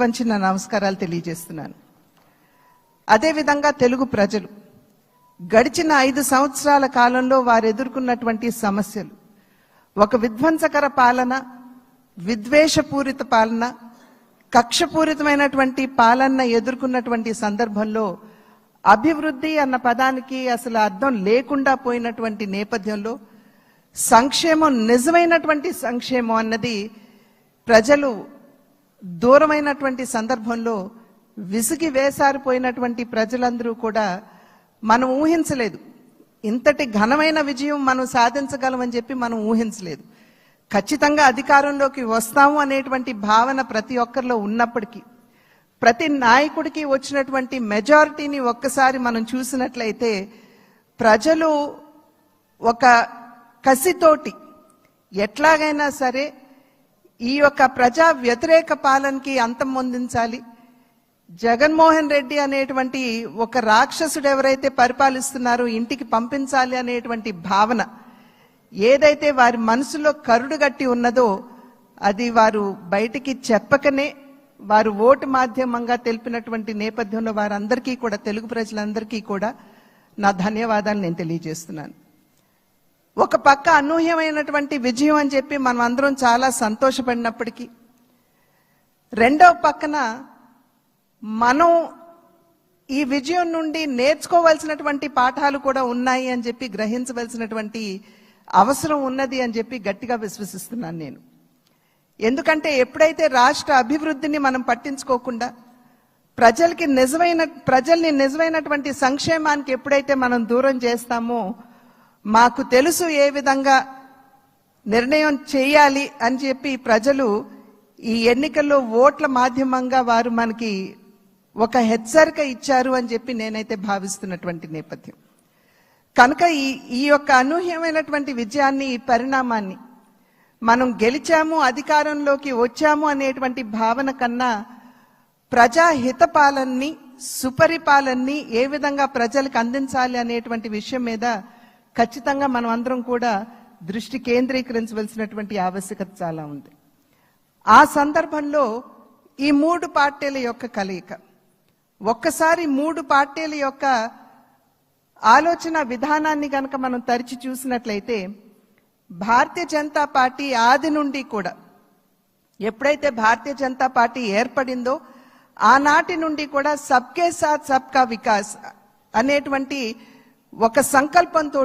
వంచిన నమస్కారాలు తెలియజేస్తున్నాను. అదేవిధంగా తెలుగు ప్రజలు గడిచిన 5 సంవత్సరాల కాలంలో వారు ఎదుర్కొన్నటువంటి సమస్యలు, ఒక విధ్వంసకర పాలన, విద్వేషపూరిత పాలన, కక్షపూరితమైనటువంటి పాలన ఎదుర్కొన్నటువంటి సందర్భంలో అభివృద్ధి అన్న పదానికి అసలు అర్థం లేకుండా పోయినటువంటి నేపథ్యంలో సంక్షేమం, నిజమైనటువంటి సంక్షేమం అన్నది ప్రజలు దూరమైనటువంటి సందర్భంలో విసిగి వేసారిపోయినటువంటి ప్రజలందరూ కూడా మనం ఊహించలేదు. ఇంతటి ఘనమైన విజయం మనం సాధించగలమని చెప్పి మనం ఊహించలేదు. ఖచ్చితంగా అధికారంలోకి వస్తాము అనేటువంటి భావన ప్రతి ఒక్కరిలో ఉన్నప్పటికీ, ప్రతి నాయకుడికి వచ్చినటువంటి మెజారిటీని ఒక్కసారి మనం చూసినట్లయితే ప్రజలు ఒక కసితోటి ఎట్లాగైనా సరే ఈ యొక్క ప్రజా వ్యతిరేక పాలనకి అంతం పొందించాలి, జగన్మోహన్ రెడ్డి అనేటువంటి ఒక రాక్షసుడు ఎవరైతే పరిపాలిస్తున్నారో ఇంటికి పంపించాలి అనేటువంటి భావన ఏదైతే వారి మనసులో కరుడుగట్టి ఉన్నదో అది వారు బయటికి చెప్పకనే వారు ఓటు మాధ్యమంగా తెలిపినటువంటి నేపథ్యంలో వారందరికీ కూడా, తెలుగు ప్రజలందరికీ కూడా నా ధన్యవాదాలు నేను తెలియజేస్తున్నాను. ఒక పక్క అనూహ్యమైనటువంటి విజయం అని చెప్పి మనం అందరం చాలా సంతోషపడినప్పటికీ, రెండవ పక్కన మనం ఈ విజయం నుండి నేర్చుకోవాల్సినటువంటి పాఠాలు కూడా ఉన్నాయి అని చెప్పి గ్రహించవలసినటువంటి అవసరం ఉన్నది అని చెప్పి గట్టిగా విశ్వసిస్తున్నాను నేను. ఎందుకంటే ఎప్పుడైతే రాష్ట్ర అభివృద్ధిని మనం పట్టించుకోకుండా ప్రజల్ని నిజమైనటువంటి సంక్షేమానికి ఎప్పుడైతే మనం దూరం చేస్తామో, మాకు తెలుసు ఏ విధంగా నిర్ణయం చేయాలి అని చెప్పి ప్రజలు ఈ ఎన్నికల్లో ఓట్ల మాధ్యమంగా వారు మనకి ఒక హెచ్చరిక ఇచ్చారు అని చెప్పి నేనైతే భావిస్తున్నటువంటి నేపథ్యం. కనుక ఈ యొక్క అనూహ్యమైనటువంటి విజయాన్ని, ఈ పరిణామాన్ని మనం గెలిచాము, అధికారంలోకి వచ్చాము అనేటువంటి భావన కన్నా ప్రజాహిత పాలనని, సుపరిపాలనని ఏ విధంగా ప్రజలకు అందించాలి అనేటువంటి విషయం మీద ఖచ్చితంగా మనం అందరం కూడా దృష్టి కేంద్రీకరించవలసినటువంటి ఆవశ్యకత చాలా ఉంది. ఆ సందర్భంలో ఈ 3 పార్టీల యొక్క కలయిక, ఒక్కసారి 3 పార్టీల యొక్క ఆలోచన విధానాన్ని కనుక మనం తరిచి చూసినట్లయితే, భారతీయ జనతా పార్టీ ఆది నుండి కూడా, ఎప్పుడైతే భారతీయ జనతా పార్టీ ఏర్పడిందో ఆనాటి నుండి కూడా సబ్కే సాత్ సబ్కా వికాస్ అనేటువంటి ఒక సంకల్పంతో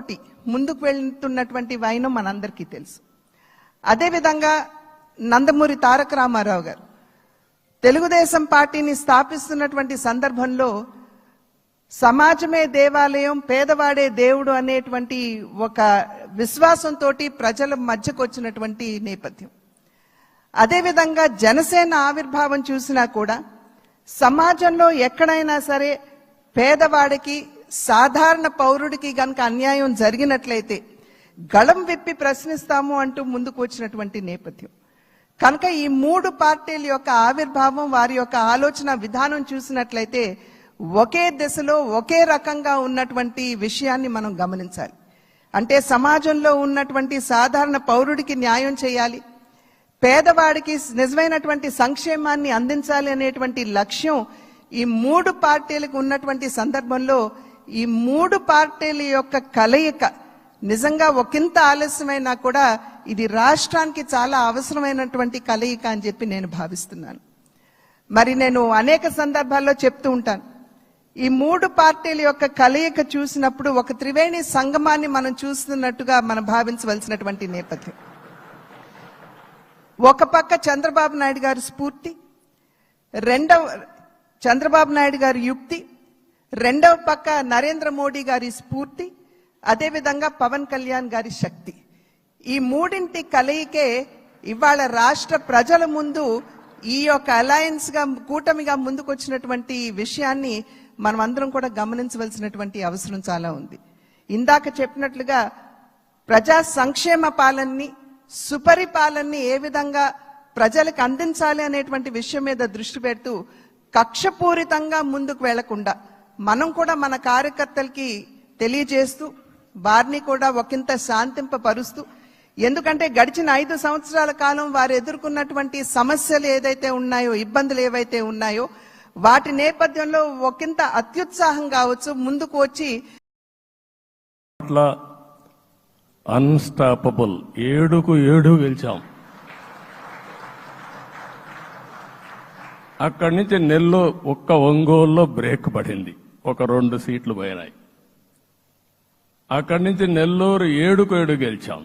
ముందుకు వెళ్తున్నటువంటి వైనం మనందరికీ తెలుసు. అదేవిధంగా నందమూరి తారక రామారావు గారు తెలుగుదేశం పార్టీని స్థాపిస్తున్నటువంటి సందర్భంలో సమాజమే దేవాలయం, పేదవాడే దేవుడు అనేటువంటి ఒక విశ్వాసంతో ప్రజల మధ్యకు వచ్చినటువంటి నేపథ్యం. అదేవిధంగా జనసేన ఆవిర్భావం చూసినా కూడా సమాజంలో ఎక్కడైనా సరే పేదవాడికి, సాధారణ పౌరుడికి గనక అన్యాయం జరిగినట్లయితే గళం విప్పి ప్రశ్నిస్తాము అంటూ ముందుకు వచ్చినటువంటి నేపథ్యం. కనుక ఈ 3 పార్టీల యొక్క ఆవిర్భావం, వారి యొక్క ఆలోచన విధానం చూసినట్లయితే ఒకే దిశలో ఒకే రకంగా ఉన్నటువంటి విషయాన్ని మనం గమనించాలి. అంటే సమాజంలో ఉన్నటువంటి సాధారణ పౌరుడికి న్యాయం చేయాలి, పేదవాడికి నిజమైనటువంటి సంక్షేమాన్ని అందించాలి అనేటువంటి లక్ష్యం ఈ 3 పార్టీలకు ఉన్నటువంటి సందర్భంలో ఈ 3 పార్టీల యొక్క కలయిక నిజంగా ఒకంత ఆలస్యమైనా కూడా ఇది రాష్ట్రానికి చాలా అవసరమైనటువంటి కలయిక అని చెప్పి నేను భావిస్తున్నాను. మరి నేను అనేక సందర్భాల్లో చెప్తూ ఉంటాను, ఈ 3 పార్టీల యొక్క కలయిక చూసినప్పుడు ఒక త్రివేణి సంగమాన్ని మనం చూస్తున్నట్టుగా మనం భావించవలసినటువంటి నేపథ్యం. ఒక పక్క చంద్రబాబు నాయుడు గారి స్ఫూర్తి, చంద్రబాబు నాయుడు గారి యుక్తి, రెండవ పక్క నరేంద్ర మోడీ గారి స్ఫూర్తి, అదేవిధంగా పవన్ కళ్యాణ్ గారి శక్తి. ఈ 3 కలయికే ఇవాళ రాష్ట్ర ప్రజల ముందు ఈ యొక్క అలయన్స్ గా, కూటమిగా ముందుకొచ్చినటువంటి విషయాన్ని మనం అందరం కూడా గమనించవలసినటువంటి అవసరం చాలా ఉంది. ఇందాక చెప్పినట్లుగా ప్రజా సంక్షేమ పాలనని, సుపరిపాలనని ఏ విధంగా ప్రజలకు అందించాలి అనేటువంటి విషయం మీద దృష్టి పెడుతూ కక్షపూరితంగా ముందుకు వెళ్లకుండా మనం కూడా మన కార్యకర్తలకి తెలియజేస్తూ వారిని కూడా ఒకంత శాంతింపపరుస్తూ ఎందుకంటే గడిచిన 5 సంవత్సరాల కాలం వారు ఎదుర్కొన్నటువంటి సమస్యలు ఏదైతే ఉన్నాయో, ఇబ్బందులు ఏవైతే ఉన్నాయో, వాటి నేపథ్యంలో ఒకంత అత్యుత్సాహం కావచ్చు ముందుకు వచ్చి అట్లా అన్స్టాపబుల్ 7 గెలిచాం. అక్కడి నుంచి నెల్లూరు ఒక్క ఒంగోలులో బ్రేక్ పడింది, ఒక 2 సీట్లు పోయినాయి. అక్కడి నుంచి నెల్లూరు 7 గెలిచాం.